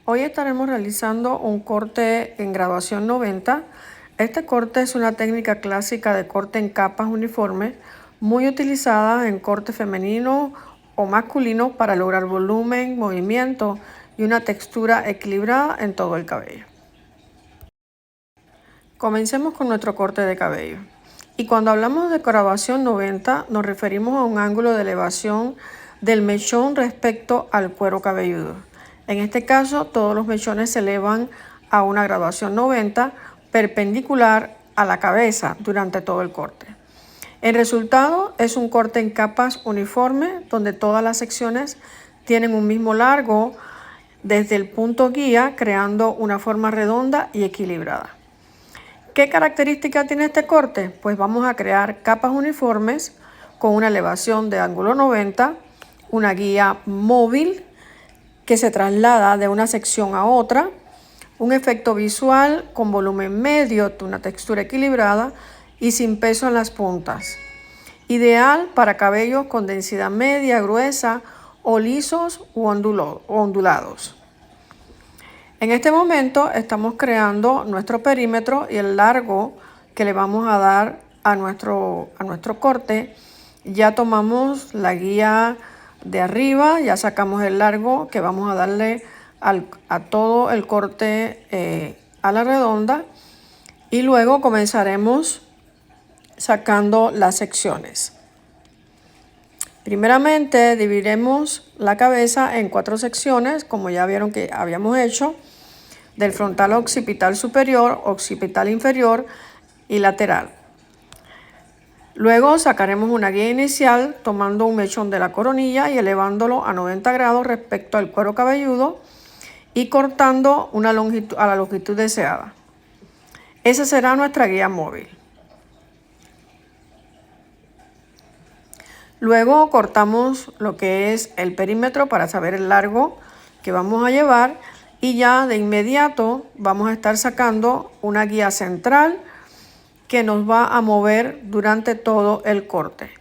Hoy estaremos realizando un corte en graduación 90. Este corte es una técnica clásica de corte en capas uniformes, muy utilizada en corte femenino o masculino para lograr volumen, movimiento y una textura equilibrada en todo el cabello. Comencemos con nuestro corte de cabello. Y cuando hablamos de graduación 90, nos referimos a un ángulo de elevación del mechón respecto al cuero cabelludo. En este caso, todos los mechones se elevan a una graduación 90 perpendicular a la cabeza durante todo el corte. El resultado es un corte en capas uniforme, donde todas las secciones tienen un mismo largo desde el punto guía, creando una forma redonda y equilibrada. ¿Qué características tiene este corte? Pues vamos a crear capas uniformes con una elevación de ángulo 90, una guía móvil que se traslada de una sección a otra, un efecto visual con volumen medio, una textura equilibrada y sin peso en las puntas. Ideal para cabellos con densidad media, gruesa o lisos u ondulados. En este momento estamos creando nuestro perímetro y el largo que le vamos a dar a nuestro corte. Ya tomamos la guía de arriba, ya sacamos el largo que vamos a darle a todo el corte a la redonda, y luego comenzaremos sacando las secciones. Primeramente dividiremos la cabeza en 4 secciones, como ya vieron que habíamos hecho, del frontal a occipital superior, occipital inferior y lateral. Luego sacaremos una guía inicial tomando un mechón de la coronilla y elevándolo a 90 grados respecto al cuero cabelludo y cortando a la longitud deseada. Esa será nuestra guía móvil. Luego cortamos lo que es el perímetro para saber el largo que vamos a llevar, y ya de inmediato vamos a estar sacando una guía central que nos va a mover durante todo el corte.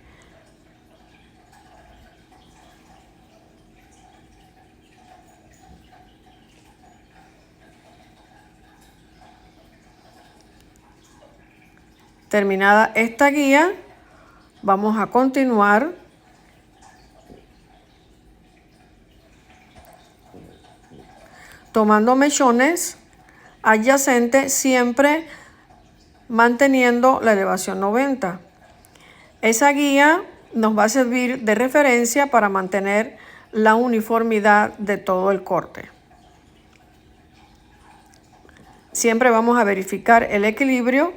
Terminada esta guía, vamos a continuar tomando mechones adyacentes, siempre manteniendo la elevación 90. Esa guía nos va a servir de referencia para mantener la uniformidad de todo el corte. Siempre vamos a verificar el equilibrio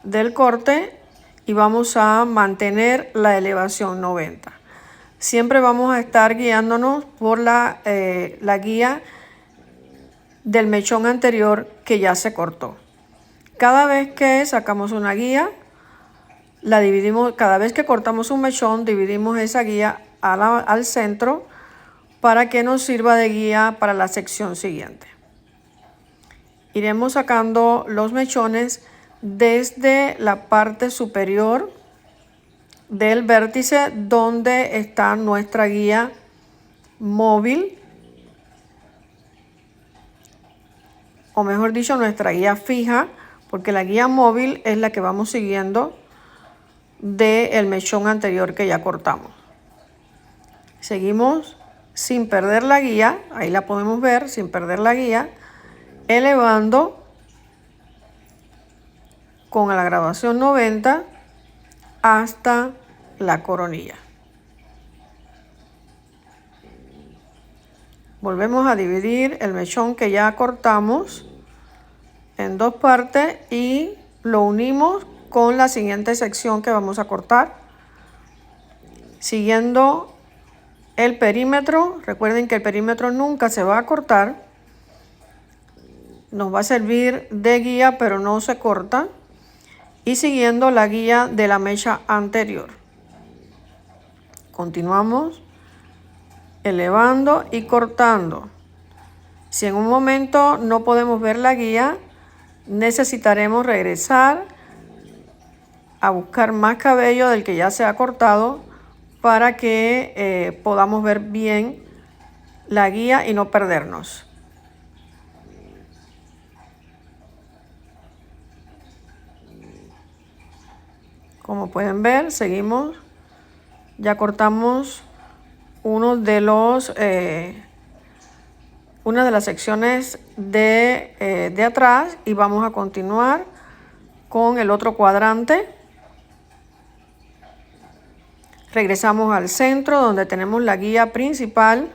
del corte y vamos a mantener la elevación 90. Siempre vamos a estar guiándonos por la guía del mechón anterior que ya se cortó. Cada vez que sacamos una guía, la dividimos. Cada vez que cortamos un mechón, dividimos esa guía al centro para que nos sirva de guía para la sección siguiente. Iremos sacando los mechones desde la parte superior del vértice donde está nuestra guía móvil, o mejor dicho, nuestra guía fija, porque la guía móvil es la que vamos siguiendo del mechón anterior que ya cortamos. Seguimos sin perder la guía, ahí la podemos ver, sin perder la guía, elevando con la graduación 90 hasta la coronilla. Volvemos a dividir el mechón que ya cortamos en 2 partes y lo unimos con la siguiente sección que vamos a cortar, siguiendo el perímetro. Recuerden que el perímetro nunca se va a cortar, nos va a servir de guía pero no se corta, y siguiendo la guía de la mecha anterior. Continuamos elevando y cortando. Si en un momento no podemos ver la guía, necesitaremos regresar a buscar más cabello del que ya se ha cortado para que podamos ver bien la guía y no perdernos. Como pueden ver, seguimos. Ya cortamos una de las secciones de atrás y vamos a continuar con el otro cuadrante. Regresamos al centro donde tenemos la guía principal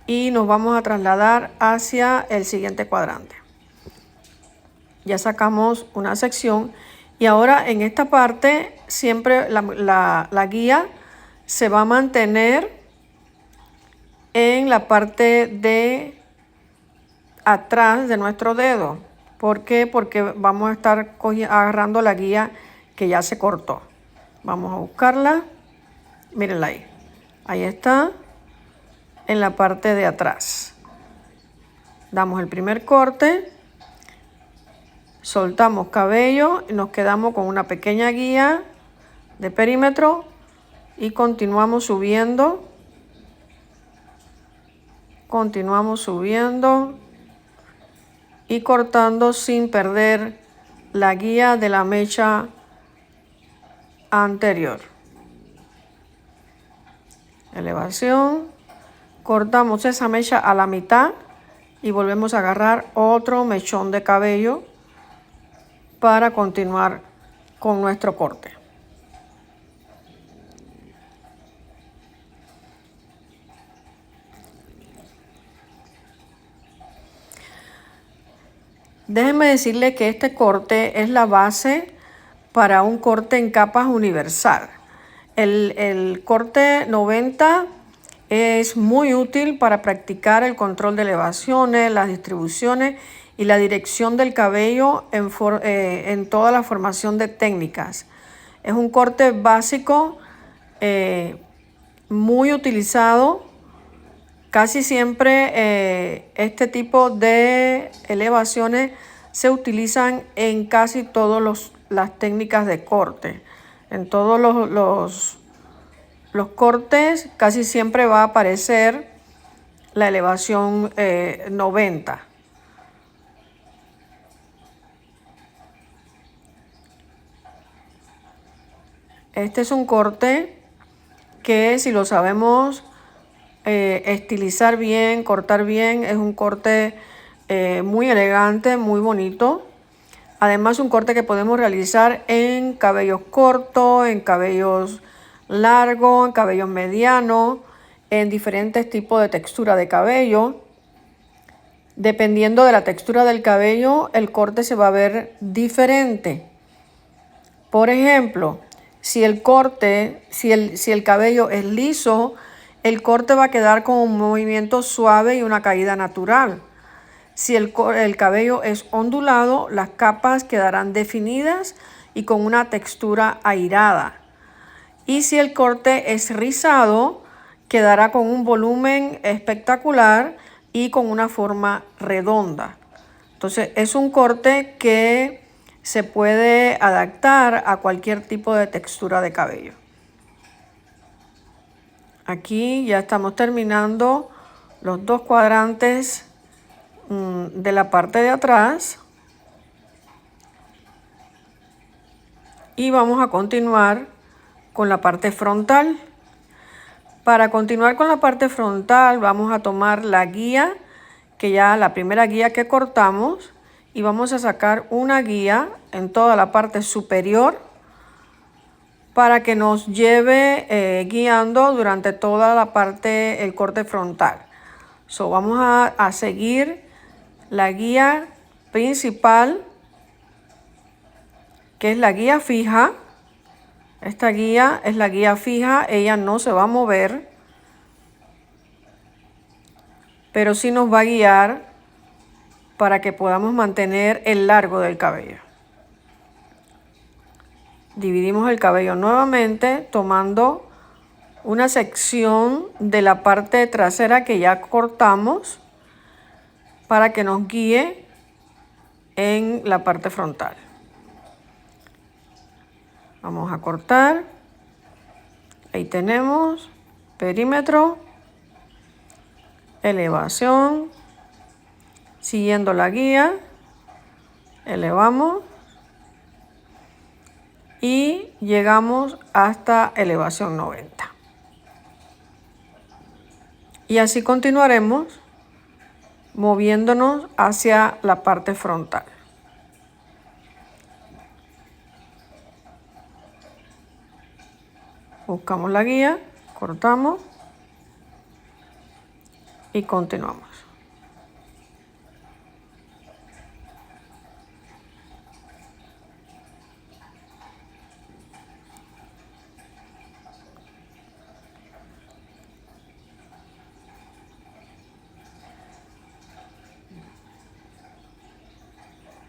y nos vamos a trasladar hacia el siguiente cuadrante. Ya sacamos una sección y ahora en esta parte siempre la guía se va a mantener en la parte de atrás de nuestro dedo. ¿Por qué? Porque vamos a estar agarrando la guía que ya se cortó. Vamos a buscarla. Mírenla ahí. Ahí está. En la parte de atrás. Damos el primer corte. Soltamos cabello y nos quedamos con una pequeña guía de perímetro. Y continuamos subiendo. Continuamos subiendo. Y cortando sin perder la guía de la mecha anterior. Elevación. Cortamos esa mecha a la mitad y volvemos a agarrar otro mechón de cabello para continuar con nuestro corte. Déjenme decirle que este corte es la base para un corte en capas universal. El corte 90 es muy útil para practicar el control de elevaciones, las distribuciones y la dirección del cabello en toda la formación de técnicas. Es un corte básico muy utilizado. Casi siempre este tipo de elevaciones se utilizan en casi todas las técnicas de corte. En todos los cortes casi siempre va a aparecer la elevación 90. Este es un corte que si lo sabemos estilizar bien, cortar bien, es un corte muy elegante, muy bonito. Además, un corte que podemos realizar en cabellos cortos, en cabellos largos, en cabellos medianos, en diferentes tipos de textura de cabello. Dependiendo de la textura del cabello, el corte se va a ver diferente. Por ejemplo, si el cabello es liso, el corte va a quedar con un movimiento suave y una caída natural. Si el cabello es ondulado, las capas quedarán definidas y con una textura airada. Y si el corte es rizado, quedará con un volumen espectacular y con una forma redonda. Entonces es un corte que se puede adaptar a cualquier tipo de textura de cabello. Aquí ya estamos terminando los dos cuadrantes de la parte de atrás. Y vamos a continuar con la parte frontal. Para continuar con la parte frontal vamos a tomar la guía, la primera guía que cortamos, y vamos a sacar una guía en toda la parte superior para que nos lleve guiando durante toda la parte, el corte frontal. Vamos a seguir la guía principal, que es la guía fija. Esta guía es la guía fija, ella no se va a mover, pero sí nos va a guiar para que podamos mantener el largo del cabello. Dividimos el cabello nuevamente tomando una sección de la parte trasera que ya cortamos para que nos guíe en la parte frontal. Vamos a cortar Ahí tenemos perímetro, elevación, siguiendo la guía, elevamos y llegamos hasta elevación 90. Y así continuaremos moviéndonos hacia la parte frontal. Buscamos la guía, cortamos y continuamos.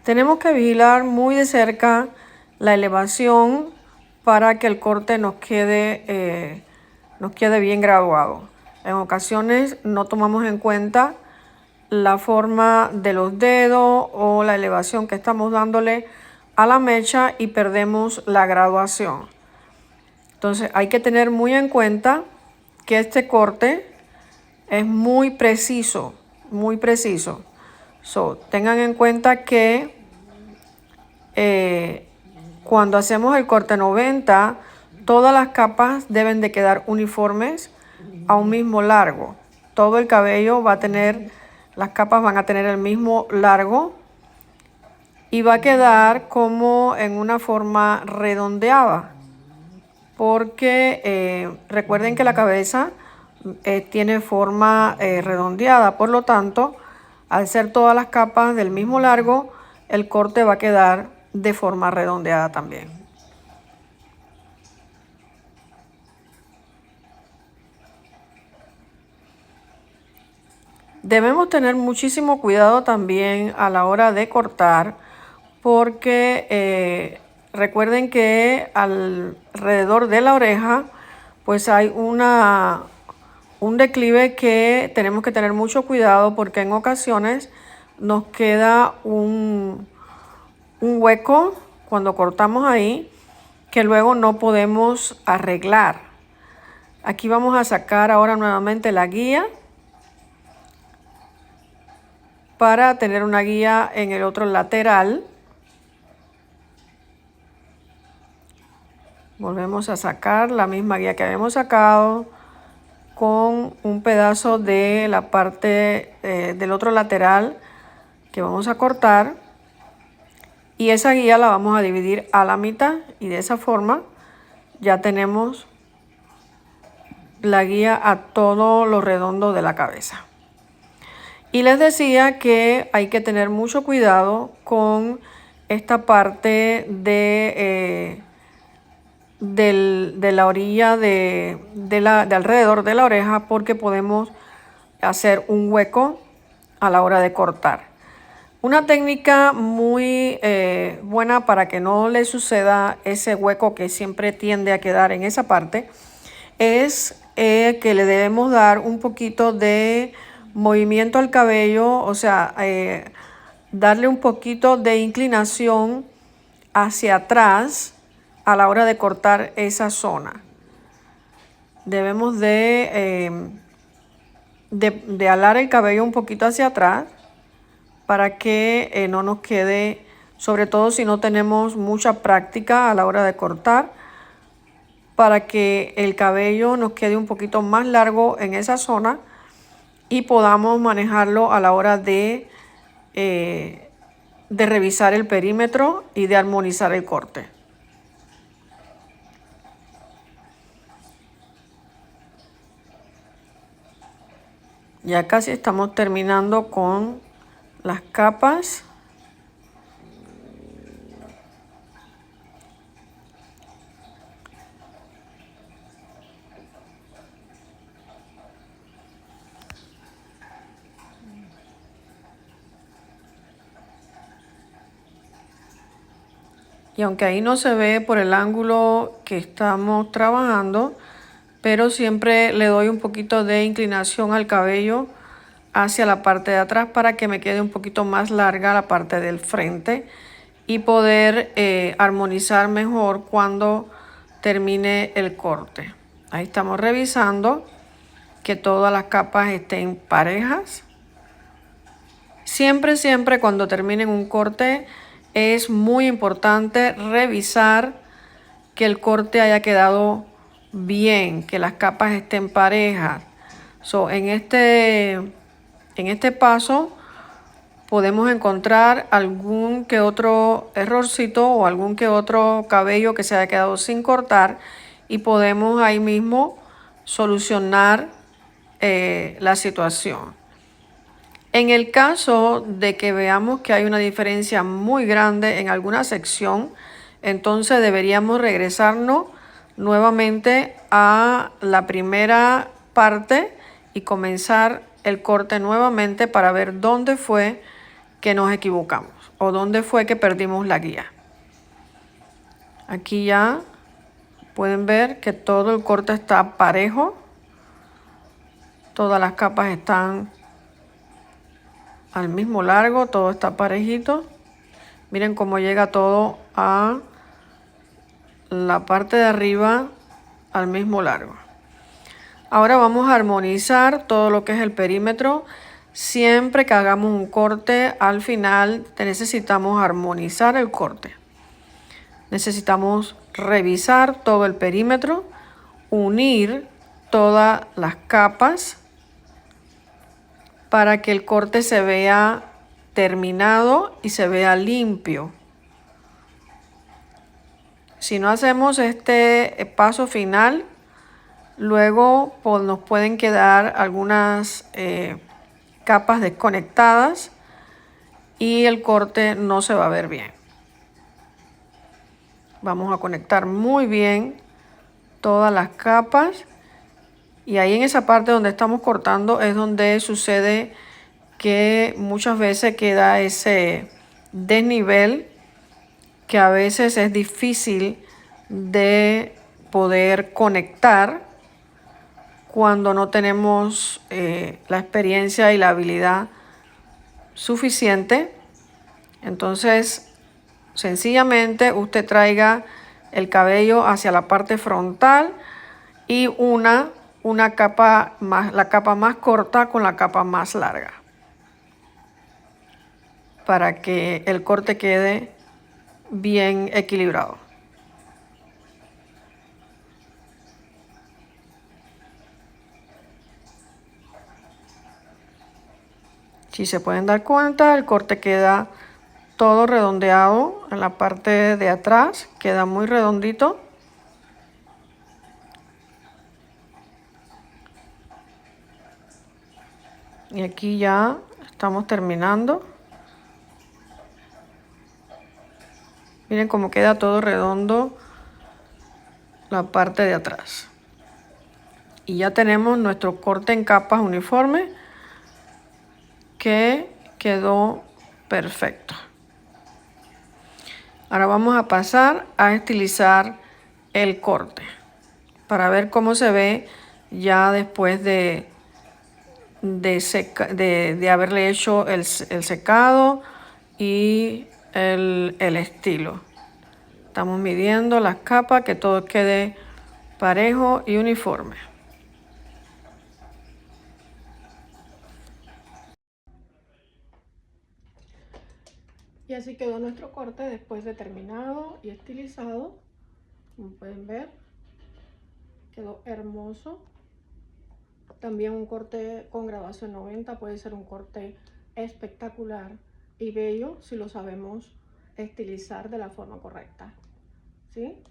Tenemos que vigilar muy de cerca la elevación para que el corte nos quede bien graduado. En ocasiones no tomamos en cuenta la forma de los dedos o la elevación que estamos dándole a la mecha y perdemos la graduación. Entonces hay que tener muy en cuenta que este corte es muy preciso, muy preciso. Tengan en cuenta que cuando hacemos el corte 90, todas las capas deben de quedar uniformes a un mismo largo. Todo el cabello va a tener, las capas van a tener el mismo largo y va a quedar como en una forma redondeada. Porque recuerden que la cabeza tiene forma redondeada, por lo tanto, al ser todas las capas del mismo largo, el corte va a quedar de forma redondeada también. Debemos tener muchísimo cuidado también a la hora de cortar, porque recuerden que alrededor de la oreja pues hay un declive que tenemos que tener mucho cuidado, porque en ocasiones nos queda un hueco cuando cortamos ahí que luego no podemos arreglar. Aquí vamos a sacar ahora nuevamente la guía para tener una guía en el otro lateral. Volvemos a sacar la misma guía que habíamos sacado con un pedazo de la parte del otro lateral que vamos a cortar, y esa guía la vamos a dividir a la mitad y de esa forma ya tenemos la guía a todo lo redondo de la cabeza. Y les decía que hay que tener mucho cuidado con esta parte de la orilla de alrededor de la oreja, porque podemos hacer un hueco a la hora de cortar. Una técnica muy buena para que no le suceda ese hueco que siempre tiende a quedar en esa parte es que le debemos dar un poquito de movimiento al cabello, o sea, darle un poquito de inclinación hacia atrás a la hora de cortar esa zona. Debemos de alar el cabello un poquito hacia atrás para que no nos quede, sobre todo si no tenemos mucha práctica a la hora de cortar, para que el cabello nos quede un poquito más largo en esa zona y podamos manejarlo a la hora de revisar el perímetro y de armonizar el corte. Ya casi estamos terminando con las capas. Y aunque ahí no se ve por el ángulo que estamos trabajando, pero siempre le doy un poquito de inclinación al cabello hacia la parte de atrás para que me quede un poquito más larga la parte del frente y poder armonizar mejor cuando termine el corte. Ahí estamos revisando que todas las capas estén parejas. Siempre cuando terminen un corte es muy importante revisar que el corte haya quedado bien, que las capas estén parejas. En este paso podemos encontrar algún que otro errorcito o algún que otro cabello que se haya quedado sin cortar y podemos ahí mismo solucionar la situación. En el caso de que veamos que hay una diferencia muy grande en alguna sección, entonces deberíamos regresarnos nuevamente a la primera parte y comenzar el corte nuevamente para ver dónde fue que nos equivocamos o dónde fue que perdimos la guía. Aquí ya pueden ver que todo el corte está parejo, todas las capas están al mismo largo, todo está parejito. Miren cómo llega todo a la parte de arriba al mismo largo. Ahora vamos a armonizar todo lo que es el perímetro. Siempre que hagamos un corte, al final necesitamos armonizar el corte. Necesitamos revisar todo el perímetro, unir todas las capas para que el corte se vea terminado y se vea limpio. Si no hacemos este paso final, luego nos pueden quedar algunas capas desconectadas y el corte no se va a ver bien. Vamos a conectar muy bien todas las capas y ahí en esa parte donde estamos cortando es donde sucede que muchas veces queda ese desnivel que a veces es difícil de poder conectar cuando no tenemos la experiencia y la habilidad suficiente. Entonces, sencillamente usted traiga el cabello hacia la parte frontal y una capa más, la capa más corta con la capa más larga, para que el corte quede bien equilibrado. Si se pueden dar cuenta, el corte queda todo redondeado en la parte de atrás, queda muy redondito. Y aquí ya estamos terminando. Miren cómo queda todo redondo la parte de atrás. Y ya tenemos nuestro corte en capas uniforme que quedó perfecto. Ahora vamos a pasar a estilizar el corte para ver cómo se ve ya después de haberle hecho el secado y el estilo. Estamos midiendo las capas, que todo quede parejo y uniforme. Y así quedó nuestro corte después de terminado y estilizado. Como pueden ver, quedó hermoso. También un corte con graduación 90 puede ser un corte espectacular y bello si lo sabemos estilizar de la forma correcta, ¿sí?